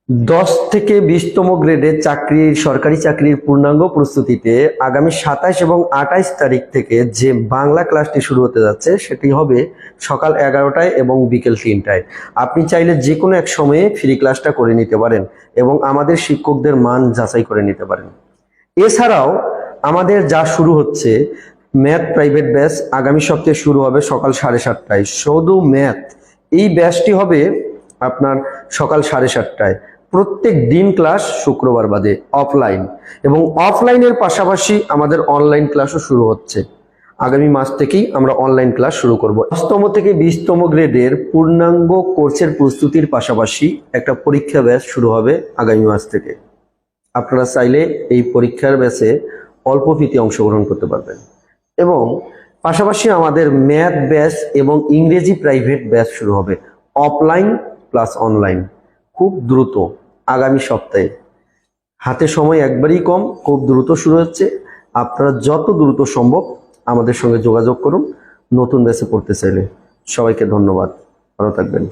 10 থেকে 20তম গ্রেডের সরকারি চাকরির পূর্ণাঙ্গ প্রস্তুতিতে আগামী 27 এবং 28 তারিখ থেকে যে বাংলা ক্লাসটি শুরু হতে যাচ্ছে সেটি হবে সকাল 11টায় এবং বিকেল 3টায়। আপনি চাইলে যে কোনো এক সময়ে ফ্রি ক্লাসটা করে নিতে পারেন এবং আমাদের শিক্ষকদের মান যাচাই করে নিতে পারেন। এছাড়াও আমাদের যা শুরু হচ্ছে ম্যাথ প্রাইভেট ব্যাচ আগামী সপ্তাহে শুরু হবে সকাল 7:30টায়। শুধু ম্যাথ এই ব্যাচটি হবে আপনার সকাল 7:30টায়। প্রত্যেক দিন ক্লাস, শুক্রবার বাদে অফলাইন, এবং অফলাইনের পাশাপাশি আমাদের অনলাইন ক্লাসও শুরু হচ্ছে। আগামী মাস থেকেই আমরা অনলাইন ক্লাস শুরু করব। 10তম থেকে 20তম গ্রেডের পূর্ণাঙ্গ কোর্সের প্রস্তুতির পাশাপাশি একটা পরীক্ষা ব্যাচ শুরু হবে আগামী মাস থেকে। আপনারা চাইলে এই পরীক্ষার ব্যাচে অল্প ফিতে অংশগ্রহণ করতে পারবেন এবং পাশাপাশি আমাদের ম্যাথ ব্যাচ এবং ইংরেজি প্রাইভেট ব্যাচ শুরু হবে অফলাইন প্লাস অনলাইন খুব দ্রুত আগামী সপ্তাহে। হাতে সময় একবারই কম, খুব দ্রুত শুরু হচ্ছে। আপনারা যত দ্রুত সম্ভব আমাদের সঙ্গে যোগাযোগ করুন নতুন ব্যাচে পড়তে চাইলে। সবাইকে ধন্যবাদ, ভালো থাকবেন।